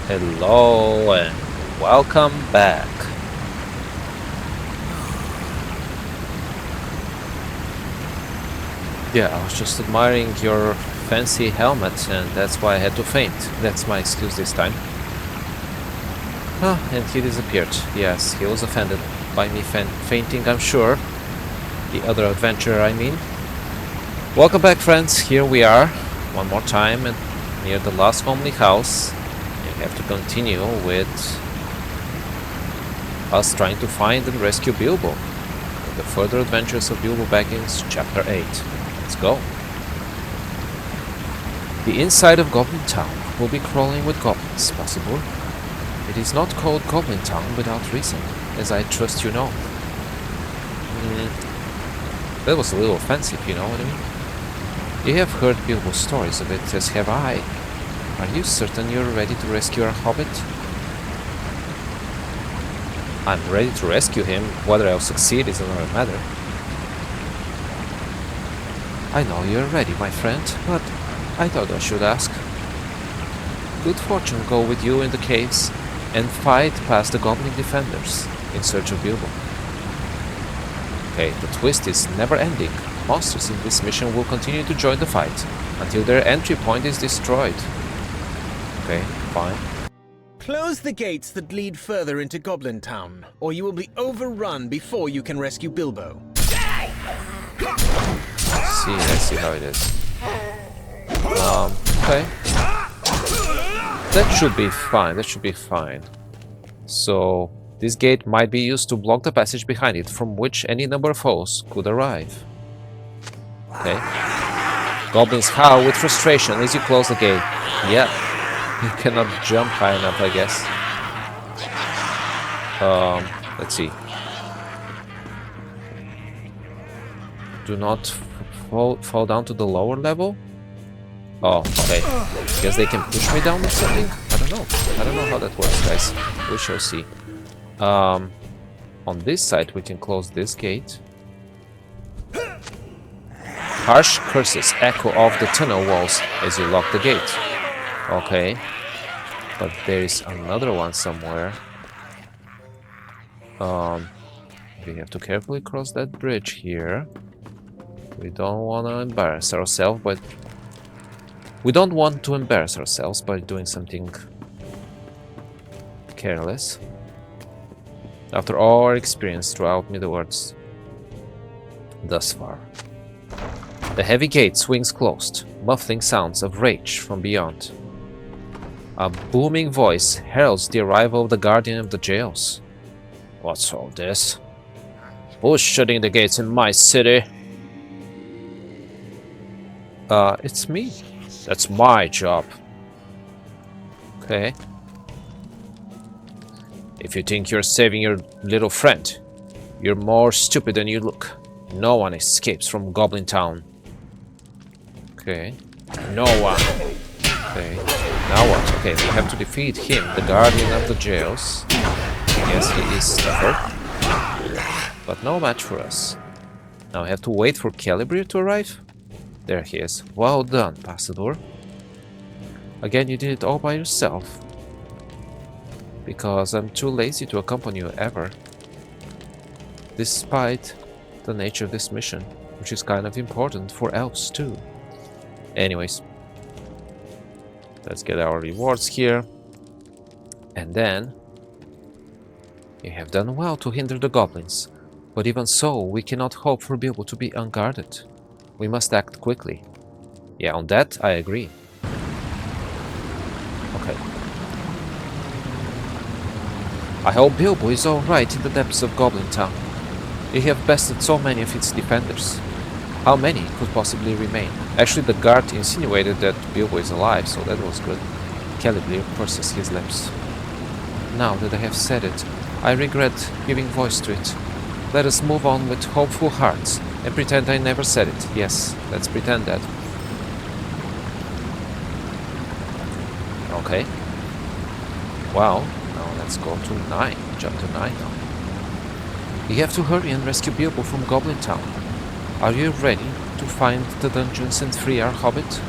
Hello and welcome back. Yeah, I was just admiring your fancy helmet and that's why I had to faint. That's my excuse this time. Ah, and he disappeared. Yes, he was offended by me fainting, I'm sure. The other adventurer, I mean. Welcome back, friends. Here we are, one more time, and near the last homely house. We have to continue with us trying to find and rescue Bilbo. The further adventures of Bilbo Baggins, Chapter 8. Let's go. The inside of Goblin Town will be crawling with goblins, possible. It is not called Goblin Town without reason, as I trust you know. That was a little offensive, you know what I mean? You have heard Bilbo's stories of it, as have I. Are you certain you're ready to rescue our hobbit? I'm ready to rescue him. Whether I'll succeed is another matter. I know you're ready, my friend, but I thought I should ask. Good fortune go with you in the caves and fight past the goblin defenders in search of Bilbo. Okay, the twist is never ending. Monsters in this mission will continue to join the fight until their entry point is destroyed. Okay, fine. Close the gates that lead further into Goblin Town, or you will be overrun before you can rescue Bilbo. I see how it is. Okay. That should be fine. So, this gate might be used to block the passage behind it, from which any number of foes could arrive. Okay. Goblins howl with frustration as you close the gate. Yeah. You cannot jump high enough, I guess. Let's see. Do not fall down to the lower level? Oh, okay. Guess they can push me down or something? I don't know how that works, guys. We shall see. On this side, we can close this gate. Harsh curses echo off the tunnel walls as you lock the gate. Okay. But there is another one somewhere. We have to carefully cross that bridge here. We don't want to embarrass ourselves, but we don't want to embarrass ourselves by doing something careless. After all our experience throughout Middle-earth thus far. The heavy gate swings closed, muffling sounds of rage from beyond. A booming voice heralds the arrival of the guardian of the jails. What's all this? Who's shutting the gates in my city? It's me. That's my job. Okay. If you think you're saving your little friend, you're more stupid than you look. No one escapes from Goblin Town. Okay. No one. Okay. Now what? Okay, we have to defeat him, the guardian of the jails. Yes, he is tougher. But no match for us. Now I have to wait for Celebrier to arrive? There he is. Well done, Passador. Again, you did it all by yourself. Because I'm too lazy to accompany you ever. Despite the nature of this mission, which is kind of important for elves too. Anyways. Let's get our rewards here. And then... You have done well to hinder the goblins. But even so, we cannot hope for Bilbo to be unguarded. We must act quickly. Yeah, on that I agree. Okay. I hope Bilbo is alright in the depths of Goblin Town. You have bested so many of its defenders. How many could possibly remain? Actually, the guard insinuated that Bilbo is alive, so that was good. Celebrier purses his lips. Now that I have said it, I regret giving voice to it. Let us move on with hopeful hearts and pretend I never said it. Yes, let's pretend that. Okay. Well, now let's go to 9. Chapter 9 now. You have to hurry and rescue Bilbo from Goblin Town. Are you ready to find the dungeons and free our hobbit?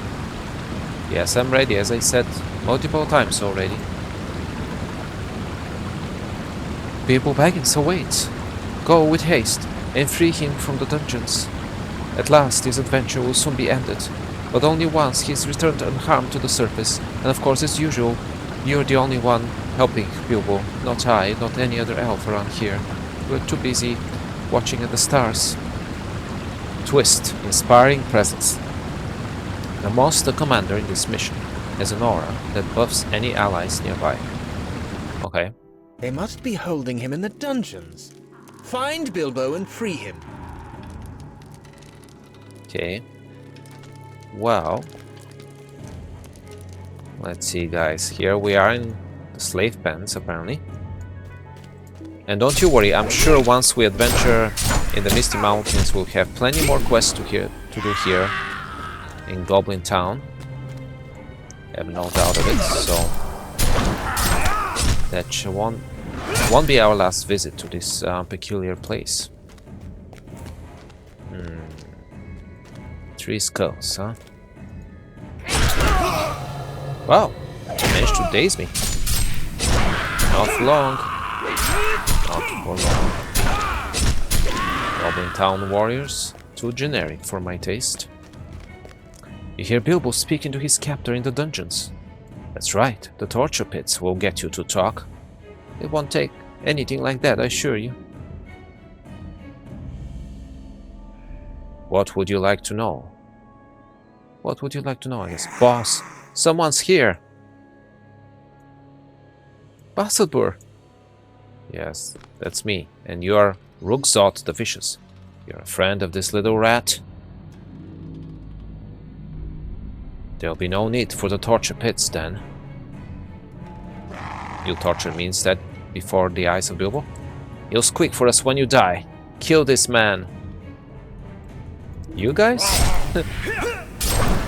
Yes, I'm ready, as I said multiple times already. Bilbo Baggins awaits. Go with haste and free him from the dungeons. At last his adventure will soon be ended, but only once he is returned unharmed to the surface, and of course as usual, you're the only one helping Bilbo, not I, not any other elf around here. We're too busy watching at the stars. Twist, inspiring presence. The monster commander in this mission has an aura that buffs any allies nearby. Okay. They must be holding him in the dungeons. Find Bilbo and free him. Okay. Well, let's see, guys. Here we are in the slave pens, apparently. And don't you worry, I'm sure once we adventure in the Misty Mountains, we'll have plenty more quests to do here in Goblin Town. I have no doubt of it. So that won't be our last visit to this peculiar place. 3 skulls, huh? Wow, you managed to daze me. Not for long. Not for long. Goblin Town warriors, too generic for my taste. You hear Bilbo speaking to his captor in the dungeons. That's right, the torture pits will get you to talk. It won't take anything like that, I assure you. What would you like to know? What would you like to know, I guess? Boss, someone's here! Basselbur! Yes, that's me. And you're Rugzot the Vicious. You're a friend of this little rat? There'll be no need for the torture pits, then. You'll torture me instead, before the eyes of Bilbo? He'll squeak for us when you die. Kill this man. You guys?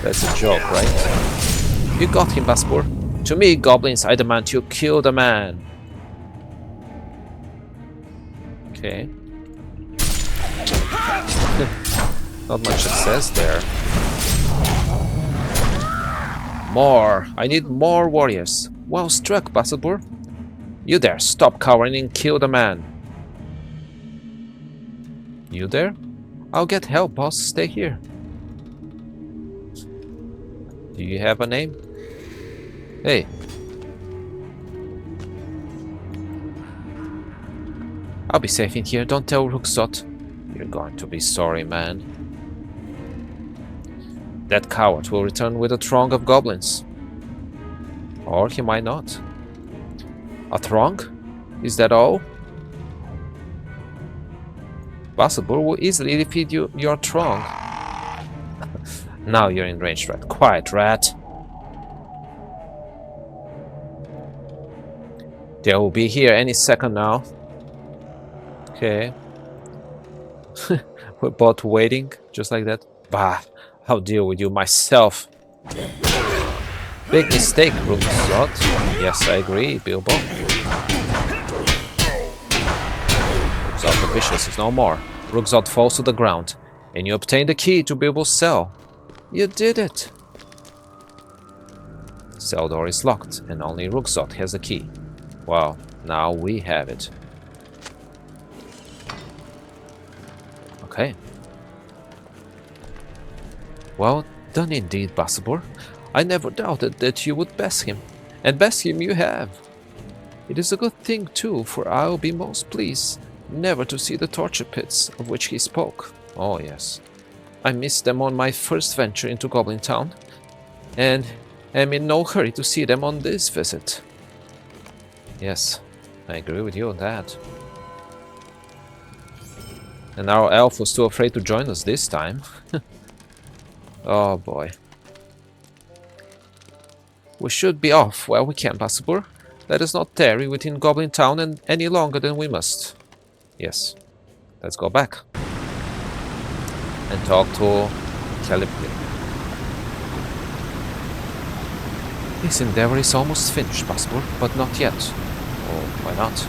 That's a joke, right? You got him, Basselbur. To me, goblins, I demand you kill the man. Okay. Not much success there. More! I need more warriors. Well struck, Basselbur. You there, stop cowering and kill the man. You there? I'll get help, boss. Stay here. Do you have a name? Hey. I'll be safe in here. Don't tell Rugzot. You're going to be sorry, man. That coward will return with a throng of goblins. Or he might not. A throng? Is that all? Basselbur will easily defeat your throng. Now you're in range, rat. Quiet, rat. They will be here any second now. Okay. We're both waiting, just like that. Bah, I'll deal with you myself. Big mistake, Rugzot. Yes, I agree, Bilbo. Rugzot the Vicious is no more. Rugzot falls to the ground, and you obtain the key to Bilbo's cell. You did it! Cell door is locked, and only Rugzot has the key. Well, now we have it. Okay. Well done indeed, Basselbur. I never doubted that you would best him, and best him you have. It is a good thing too, for I'll be most pleased never to see the torture pits of which he spoke. Oh yes. I missed them on my first venture into Goblin Town, and am in no hurry to see them on this visit. Yes, I agree with you on that. And our elf was too afraid to join us this time. Oh boy. We should be off while we can, Basselbur. Let us not tarry within Goblin Town any longer than we must. Yes, let's go back and talk to Celebrity. This endeavor is almost finished, Basselbur, but not yet. Oh, why not?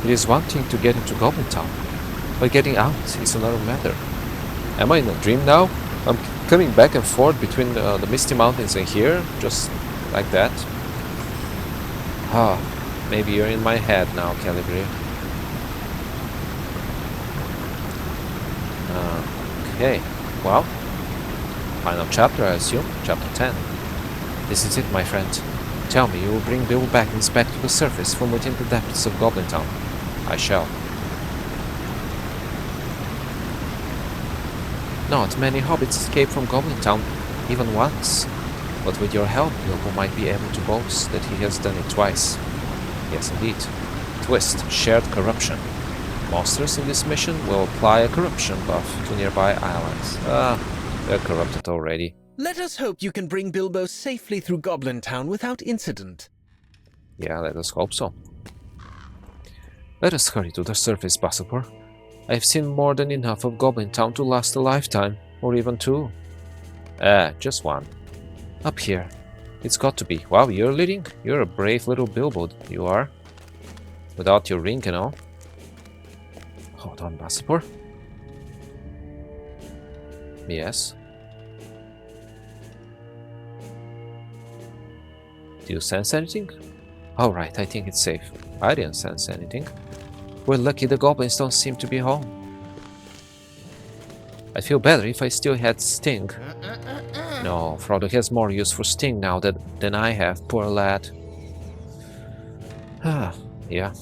It is one thing to get into Goblin Town, but getting out is another matter. Am I in a dream now? I'm coming back and forth between the Misty Mountains and here, just like that. Ah, maybe you're in my head now, Calibri. Okay, well, final chapter, I assume, chapter 10. This is it, my friend. Tell me, you will bring Bilbo Baggins back to the surface from within the depths of Goblin Town. I shall. Not many hobbits escape from Goblin Town, even once. But with your help, Bilbo might be able to boast that he has done it twice. Yes, indeed. Twist, shared corruption. Monsters in this mission will apply a corruption buff to nearby islands. They're corrupted already. Let us hope you can bring Bilbo safely through Goblin Town without incident. Yeah, let us hope so. Let us hurry to the surface, Basildor. I have seen more than enough of Goblin Town to last a lifetime, or even two. Just one. Up here. It's got to be. Wow, you're leading? You're a brave little Bilbo, you are. Without your ring and all. Hold on, Basildor. Yes. Do you sense anything? Alright, I think it's safe. I didn't sense anything. We're lucky the goblins don't seem to be home. I'd feel better if I still had Sting. No, Frodo has more use for Sting now than I have, poor lad. Yeah.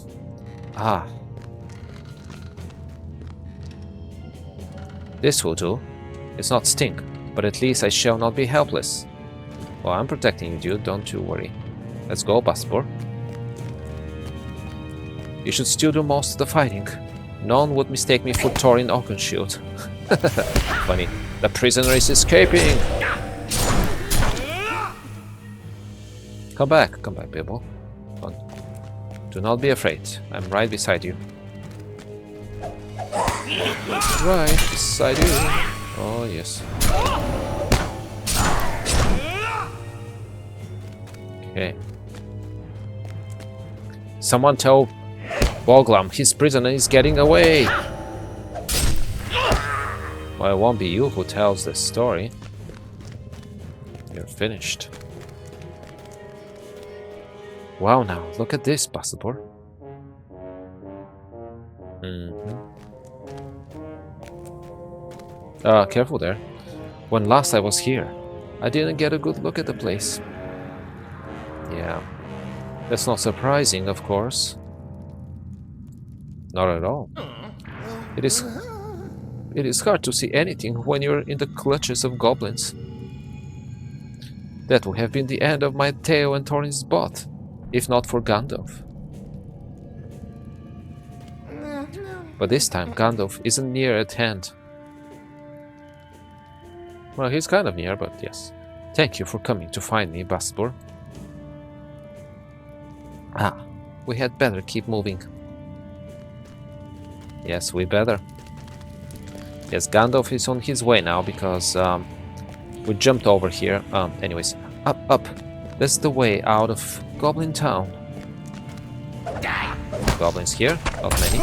This will do. It's not Sting, but at least I shall not be helpless. Well, I'm protecting you, dude, don't you worry. Let's go, Basildor. You should still do most of the fighting. No one would mistake me for Thorin Oakenshield. Funny. The prisoner is escaping! Come back, Bilbo. Come on. Do not be afraid. I'm right beside you. Right beside you. Oh, yes. Okay. Someone tell Boglam his prisoner is getting away. Well, it won't be you who tells the story. You're finished. Wow, now look at this, Basildor. Careful there. When last I was here, I didn't get a good look at the place. Yeah, that's not surprising, of course. Not at all. It is hard to see anything when you're in the clutches of goblins. That would have been the end of my tale and Thorin's bot, if not for Gandalf. But this time Gandalf isn't near at hand. Well, he's kind of near, but yes. Thank you for coming to find me, Basildor. We had better keep moving. Yes, we better. Yes, Gandalf is on his way now because we jumped over here. Anyways, up. That's the way out of Goblin Town. Goblins here, not many.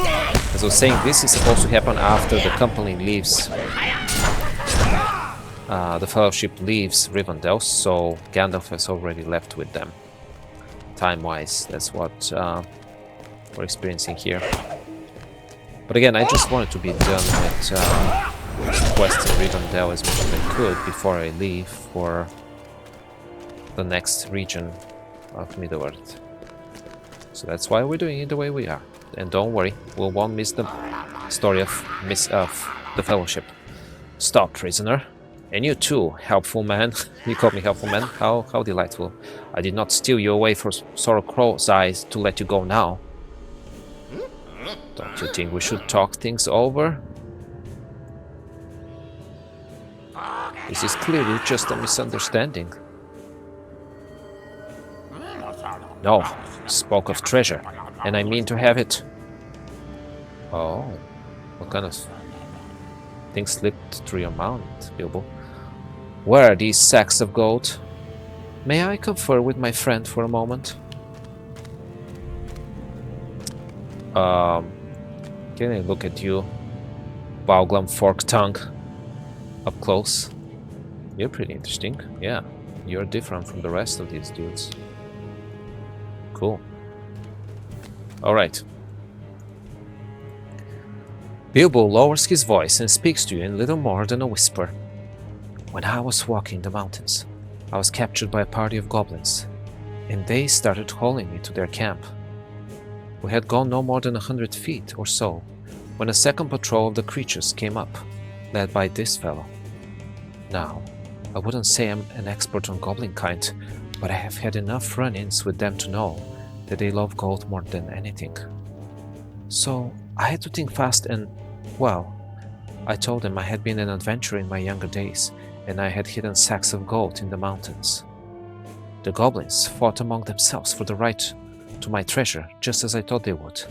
As I was saying, this is supposed to happen after the company leaves. The Fellowship leaves Rivendell, so Gandalf has already left with them. Time-wise, that's what we're experiencing here. But again, I just wanted to be done with quests in Rivendell as much as I could before I leave for the next region of Middle-earth. So that's why we're doing it the way we are. And don't worry, we won't miss the story of the Fellowship. Stop, prisoner. And you too, helpful man. You called me helpful man? How delightful. I did not steal you away for Sorrow Crow's eyes to let you go now. Don't you think we should talk things over? This is clearly just a misunderstanding. No, spoke of treasure, and I mean to have it. Oh, what kind of things slipped through your mind, Bilbo? Where are these sacks of gold? May I confer with my friend for a moment? Can I look at you, Boglam Fork Tongue, up close? You're pretty interesting. Yeah, you're different from the rest of these dudes. Cool. Alright. Bilbo lowers his voice and speaks to you in little more than a whisper. When I was walking the mountains, I was captured by a party of goblins, and they started hauling me to their camp. We had gone no more than 100 feet or so when a second patrol of the creatures came up, led by this fellow. Now, I wouldn't say I'm an expert on goblin kind, but I have had enough run-ins with them to know that they love gold more than anything. So I had to think fast and, well, I told them I had been an adventurer in my younger days and I had hidden sacks of gold in the mountains. The goblins fought among themselves for the right to my treasure, just as I thought they would.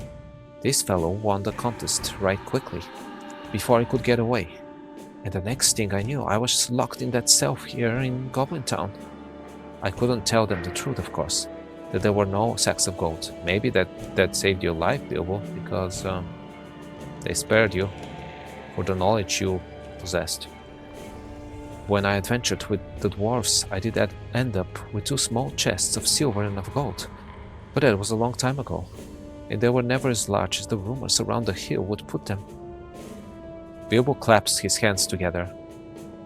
This fellow won the contest right quickly, before I could get away. And the next thing I knew, I was locked in that cell here in Goblin Town. I couldn't tell them the truth, of course, that there were no sacks of gold. Maybe that saved your life, Bilbo, because they spared you for the knowledge you possessed. When I adventured with the dwarves, I did end up with 2 small chests of silver and of gold. But that was a long time ago, and they were never as large as the rumors around the hill would put them. Bilbo claps his hands together.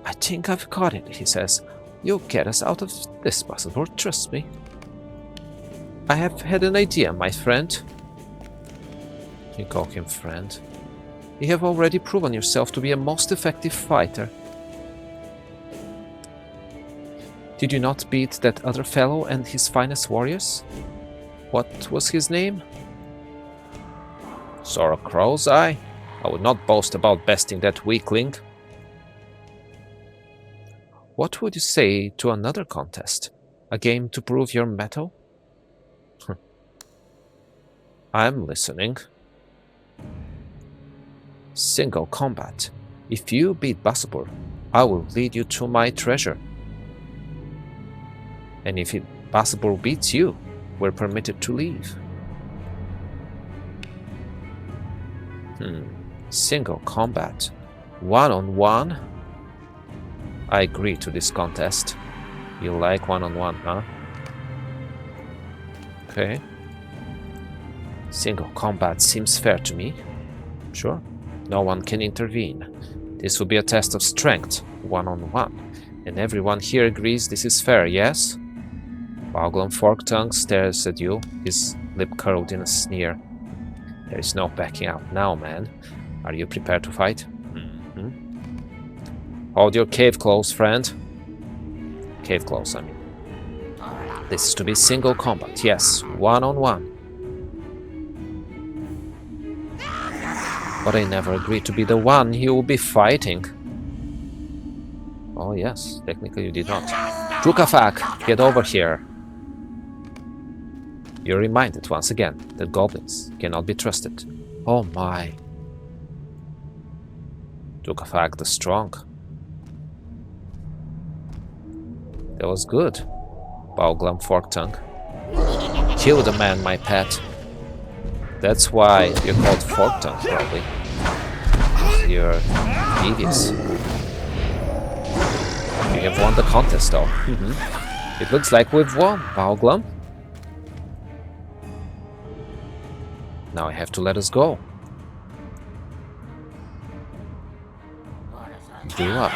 I think I've got it, he says. You'll get us out of this, possible, trust me. I have had an idea, my friend. You call him friend. You have already proven yourself to be a most effective fighter. Did you not beat that other fellow and his finest warriors? What was his name? Sora Crow's Eye? I would not boast about besting that weakling. What would you say to another contest? A game to prove your mettle? I'm listening. Single combat. If you beat Basabur, I will lead you to my treasure. And if Basabur beats you, we're permitted to leave. Single combat. 1-on-1? I agree to this contest. You like 1-on-1, huh? Okay. Single combat seems fair to me. Sure. No one can intervene. This will be a test of strength, 1-on-1. And everyone here agrees this is fair, yes? Bogglum Forktongue stares at you, his lip curled in a sneer. There is no backing out now, man. Are you prepared to fight? Hold your cave close, friend. Cave close, I mean. This is to be single combat, yes, 1-on-1. But I never agreed to be the one he will be fighting. Oh yes, technically you did not. Drukafak, get over here. You're reminded once again that goblins cannot be trusted. Oh my. Drukafak the Strong. That was good. Bogglum Forktongue. Kill the man, my pet. That's why you're called Forktongue, probably. You're devious. You have won the contest, though. It looks like we've won, Bogglum. Now I have to let us go. Dua.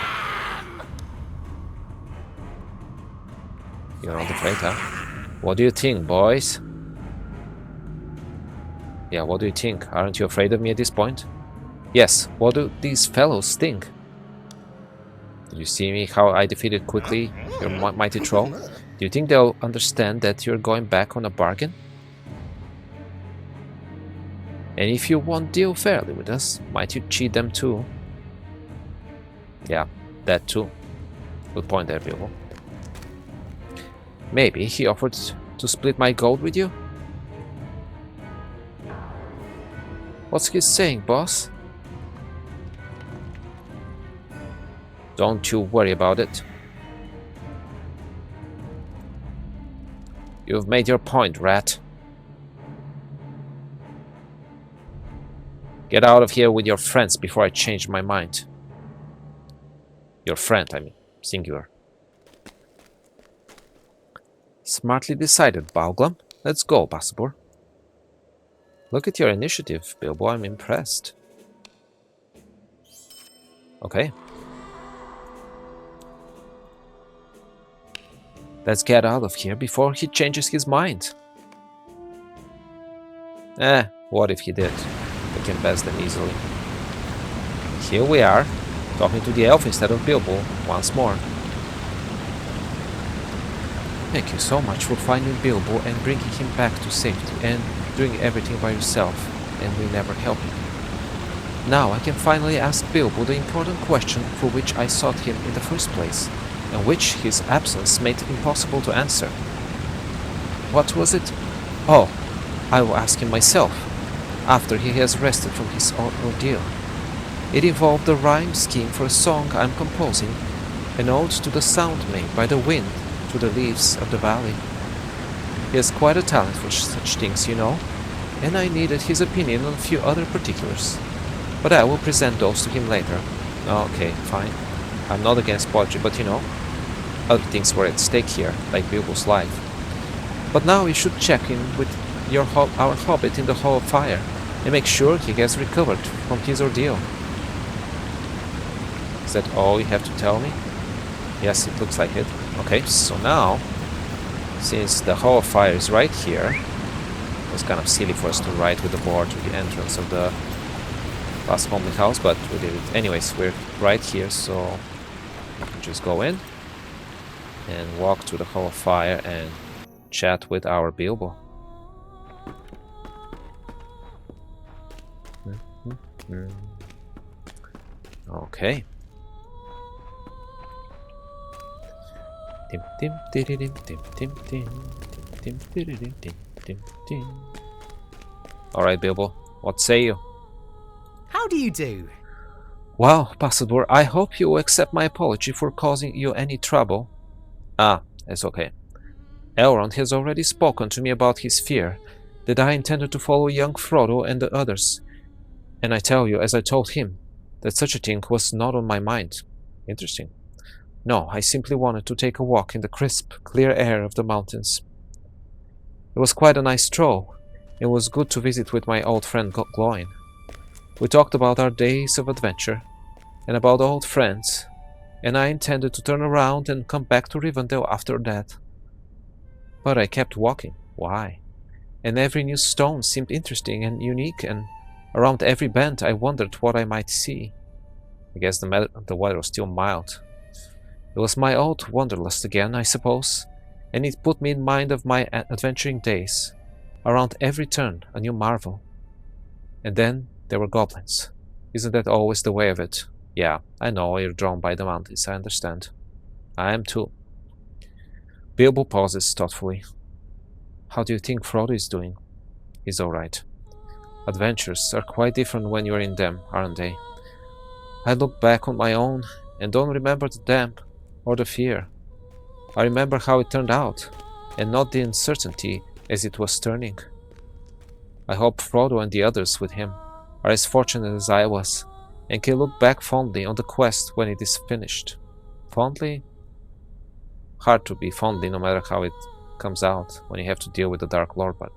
You're not afraid, huh? What do you think, boys? Yeah, what do you think? Aren't you afraid of me at this point? Yes, what do these fellows think? Did you see me how I defeated quickly your mighty troll? Do you think they'll understand that you're going back on a bargain? And if you won't deal fairly with us, might you cheat them too? Yeah, that too. Good point there, Bilbo. Maybe he offered to split my gold with you? What's he saying, boss? Don't you worry about it. You've made your point, rat. Get out of here with your friends before I change my mind. Your friend, I mean, singular. Smartly decided, Bogglum. Let's go, Basabur. Look at your initiative, Bilbo. I'm impressed. Okay. Let's get out of here before he changes his mind. What if he did? We can pass them easily. Here we are, talking to the elf instead of Bilbo once more. Thank you so much for finding Bilbo and bringing him back to safety and doing everything by yourself, and we never helped you. Now I can finally ask Bilbo the important question for which I sought him in the first place, and which his absence made impossible to answer. What was it? Oh, I will ask him myself, after he has rested from his ordeal. It involved a rhyme scheme for a song I'm composing, an ode to the sound made by the wind through the leaves of the valley. He has quite a talent for such things, you know, and I needed his opinion on a few other particulars. But I will present those to him later. Okay, fine. I'm not against poetry, but you know, other things were at stake here, like Bilbo's life. But now we should check in with our hobbit in the Hall of Fire and make sure he has recovered from his ordeal. Is that all you have to tell me? Yes, it looks like it. Okay, so now, since the Hall of Fire is right here, it was kind of silly for us to ride with the board to the entrance of the last homely house, but we did it. Anyways, we're right here, so we can just go in and walk to the Hall of Fire and chat with our Bilbo. Okay. Alright, Bilbo, what say you? How do you do? Well, Passador, I hope you will accept my apology for causing you any trouble. It's okay. Elrond has already spoken to me about his fear, that I intended to follow young Frodo and the others. And I tell you, as I told him, that such a thing was not on my mind. Interesting. No, I simply wanted to take a walk in the crisp, clear air of the mountains. It was quite a nice stroll. It was good to visit with my old friend Gloin. We talked about our days of adventure, and about old friends, and I intended to turn around and come back to Rivendell after that. But I kept walking. Why? And every new stone seemed interesting and unique, and around every bend I wondered what I might see. I guess the weather was still mild. It was my old wanderlust again, I suppose, and it put me in mind of my adventuring days. Around every turn, a new marvel. And then there were goblins. Isn't that always the way of it? Yeah, I know you're drawn by the mountains, I understand. I am too. Bilbo pauses thoughtfully. How do you think Frodo is doing? He's alright. Adventures are quite different when you're in them, aren't they? I look back on my own and don't remember the damp or the fear. I remember how it turned out, and not the uncertainty as it was turning. I hope Frodo and the others with him are as fortunate as I was, and can look back fondly on the quest when it is finished. Fondly? Hard to be fondly no matter how it comes out when you have to deal with the Dark Lord, but...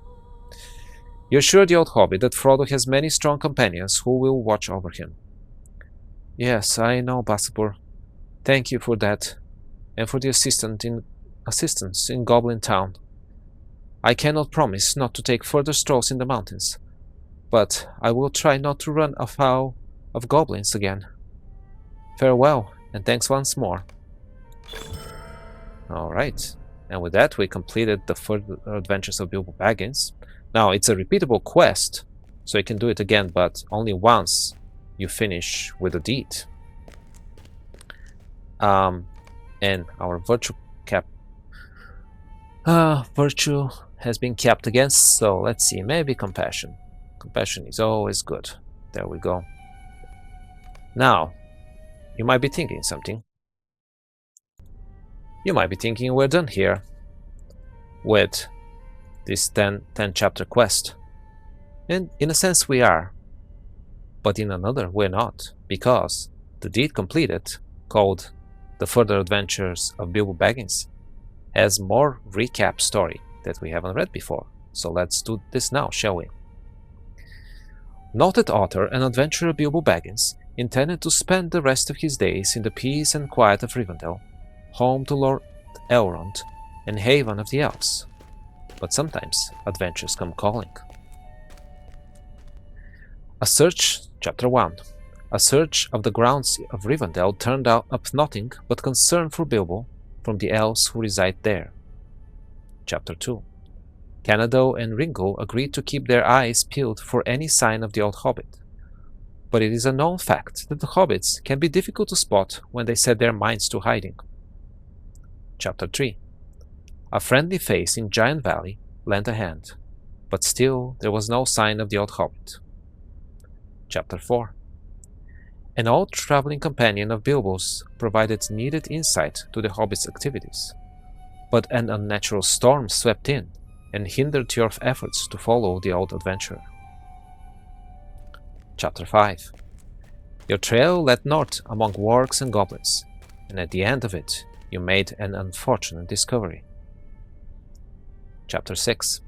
You assured the old hobbit that Frodo has many strong companions who will watch over him. Yes, I know, Basabur. Thank you for that, and for the assistance in Goblin Town. I cannot promise not to take further strolls in the mountains, but I will try not to run afoul of goblins again. Farewell, and thanks once more. Alright, and with that we completed the further adventures of Bilbo Baggins. Now, it's a repeatable quest, so you can do it again, but only once you finish with a deed. And our virtue has been capped again, so let's see, maybe compassion. Compassion is always good. There we go. Now, you might be thinking something. You might be thinking we're done here with this 10 chapter quest. And in a sense we are. But in another we're not, because the deed completed, called The Further Adventures of Bilbo Baggins, has more recap story that we haven't read before. So let's do this now, shall we? Noted author and adventurer Bilbo Baggins intended to spend the rest of his days in the peace and quiet of Rivendell, home to Lord Elrond and haven of the elves. But sometimes adventures come calling. Chapter 1. A search of the grounds of Rivendell turned up nothing but concern for Bilbo from the elves who reside there. Chapter 2. Canadoh and Ringo agreed to keep their eyes peeled for any sign of the old hobbit, but it is a known fact that the hobbits can be difficult to spot when they set their minds to hiding. Chapter 3. A friendly face in Giant Valley lent a hand, but still there was no sign of the old hobbit. Chapter 4. An old traveling companion of Bilbo's provided needed insight to the hobbit's activities, but an unnatural storm swept in and hindered your efforts to follow the old adventurer. Chapter 5. Your trail led north among wargs and goblins, and at the end of it, you made an unfortunate discovery. Chapter 6.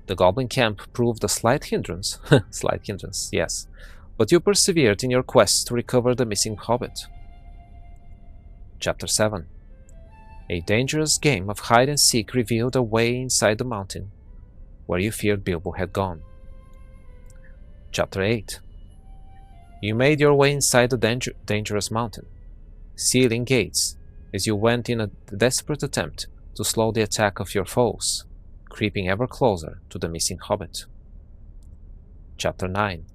The goblin camp proved a slight hindrance, yes, but you persevered in your quest to recover the missing hobbit. Chapter 7. A dangerous game of hide-and-seek revealed a way inside the mountain, where you feared Bilbo had gone. Chapter 8. You made your way inside the dangerous mountain, sealing gates as you went in a desperate attempt to slow the attack of your foes, creeping ever closer to the missing hobbit. Chapter 9.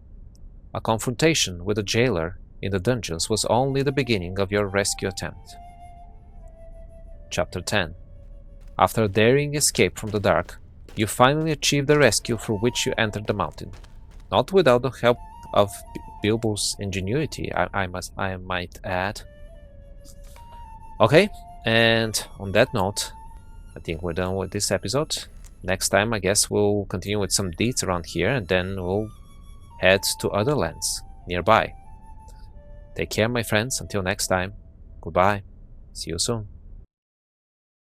A confrontation with a jailer in the dungeons was only the beginning of your rescue attempt. Chapter 10. After a daring escape from the dark, you finally achieved the rescue for which you entered the mountain, not without the help of Bilbo's ingenuity, I might add. Okay, and on that note, I think we're done with this episode. Next time, I guess we'll continue with some deeds around here, and then we'll head to other lands nearby. Take care, my friends. Until next time, goodbye. See you soon.